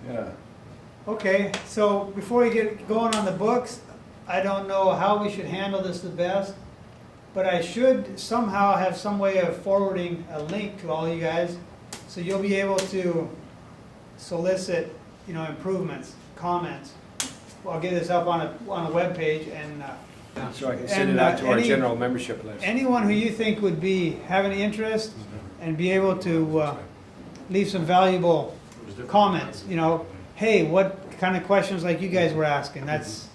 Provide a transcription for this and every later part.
Yeah. Okay, so before we get going on the books, I don't know how we should handle this the best, but I should somehow have some way of forwarding a link to all you guys, so you'll be able to solicit, improvements, comments. I'll get this up on a web page, and So I can send it out to our any- general membership list. anyone who you think would have any interest and be able to leave some valuable comments, hey, what kind of questions like you guys were asking? That's,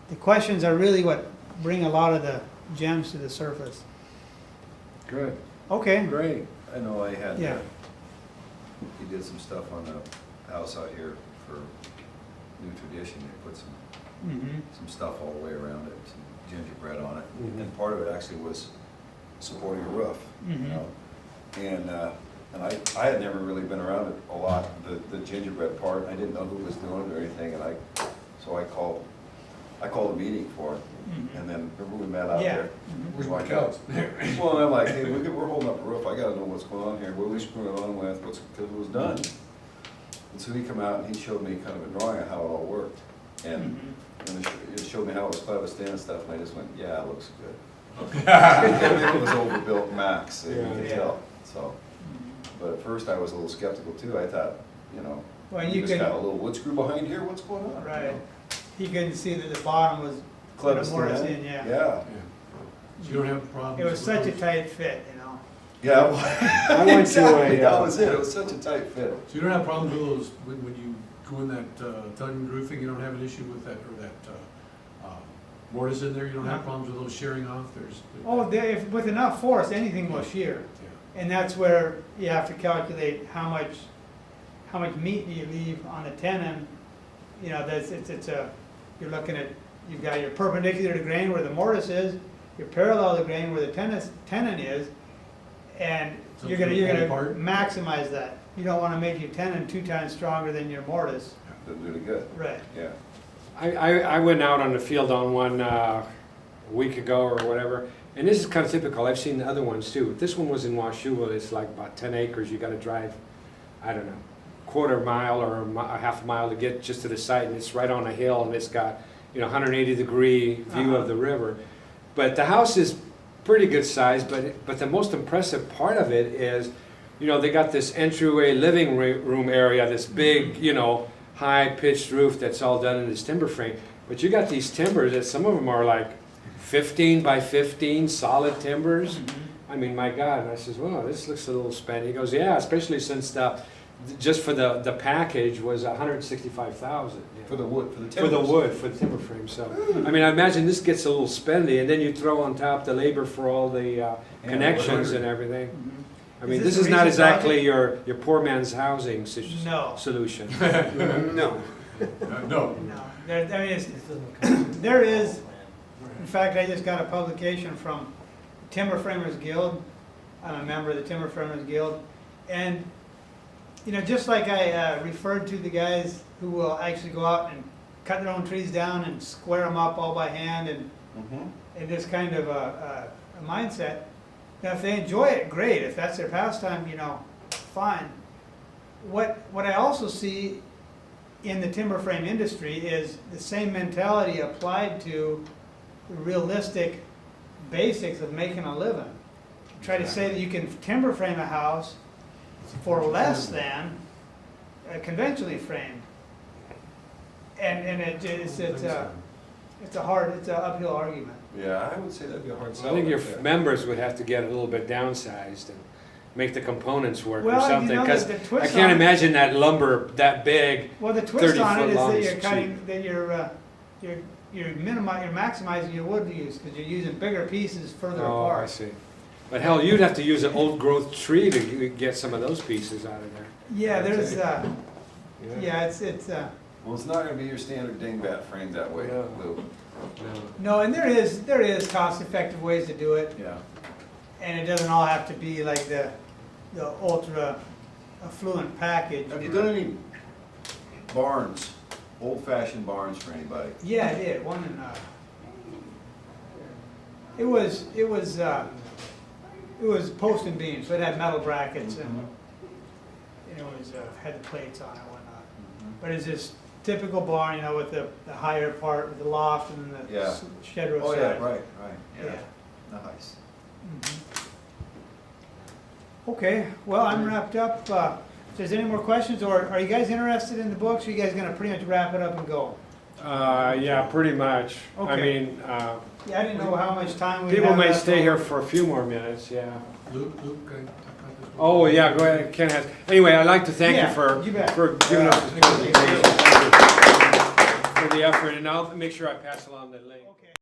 the questions are really what bring a lot of the gems to the surface. Good, Okay, great. I know I had, Yeah. he did some stuff on the house out here for New Tradition. They put some stuff all the way around it, some gingerbread on it. Mhm. And part of it actually was supporting a roof, And I had never really been around it a lot, the gingerbread part. I didn't know who was doing it or anything, and so I called a meeting for it. And then remember we met out Yeah. there? Where's So I my got- coats? Well, and I'm like, hey, we're holding up a roof, I gotta know what's going on here, what are we screwing it on with, because it was done. And so he come out and he showed me kind of a drawing of how it all worked. And it showed me how it was clavestin and stuff, and I just went, yeah, it looks good. It was overbuilt max, so you could Yeah. tell, so. But at first I was a little skeptical too, I thought, Well, you you just got a could, little wood screw behind here, what's going on? right, he couldn't see that the bottom was more in, yeah. Yeah, So you don't have problems? It was with such a those? tight fit, yeah. I went to Exactly, a, that was it, it was such a tight fit. So you don't have problems with those, when you go in that tongue roofing, you don't have an issue with that, or that mortise in there, you don't have problems with those shearing off? Oh, with enough force, anything will shear. Yeah. And that's where you have to calculate how much meat do you leave on the tenon. You're looking at, you've got your perpendicular to grain where the mortise is, your parallel to grain where the tenon is, and So you're it's gonna gonna pull apart? maximize that. You don't wanna make your tenon 2 times stronger than your mortise. Did really good, Right. yeah. I went out on the field on one a week ago or whatever, and this is kind of typical. I've seen the other ones too. This one was in Washougal. It's like about 10 acres. You got to drive, I don't know, quarter mile or a half a mile to get just to the site, and it's right on a hill, and it's got 180-degree view of the river. But the house is pretty good size. But the most impressive part of it is, they got this entryway living room area, this big, high-pitched roof that's all done in this timber frame. But you got these timbers that some of them are like 15 by 15 solid timbers. I mean, my God. And I says, well, this looks a little spendy. He goes, yeah, especially since just for the package was $165,000. For the wood, for the For timbers. the wood, for the timber frame. So, I mean, I imagine this gets a little spendy, and then you throw on top the labor for all the connections and everything. I mean, Is this this is a not recent exactly your poor man's housing No. solution. No. No. No, there is, in fact, I just got a publication from Timber Framers Guild. I'm a member of the Timber Framers Guild. And, just like I referred to the guys who will actually go out and cut their own trees down and square them up all by hand and this kind of a mindset. Now, if they enjoy it, great. If that's their pastime, fine. What I also see in the timber frame industry is the same mentality applied to the realistic basics of making a living. Try to say that you can timber frame a house for less than conventionally framed, and it's an uphill argument. Yeah, I would say that'd be a hard So sell. I think your right there. members would have to get a little bit downsized and make the components work or Well, something. Because the I twist can't on it- imagine that lumber that big. Well, the twist on 30-foot it is long that is you're cheap. cutting, that you're maximizing your wood use because you're using bigger pieces further Oh, I apart. see. But hell, you'd have to use an old growth tree to get some of those pieces out of there. Yeah, there's Yeah. it's Well, it's not gonna be your standard dingbat frame that way, No. Lou. No. no, and there is cost-effective ways to do it, Yeah. and it doesn't all have to be like the ultra affluent package. Have you done any barns, old-fashioned barns for anybody? Yeah, I did. One in it was post and beam, so it had metal brackets and it was had the plates on it and whatnot. but it's this typical barn, you know, with the higher part, with the loft and the Yeah. shed roof Oh, side. yeah, right, Yeah. nice. Mhm. Okay, well, I'm wrapped up. If there's any more questions, or are you guys interested in the books, or are you guys gonna pretty much wrap it up and go? Yeah, pretty much. I Okay. mean, Yeah, I didn't know how much time we have. people may left stay here over. for a few more minutes, yeah. Luke, can I talk about this? Oh, yeah, go ahead, Ken has, anyway, I'd like to thank you Yeah, for you bet. giving us this presentation. Thank you for the effort, and I'll make sure I pass along the link. Okay.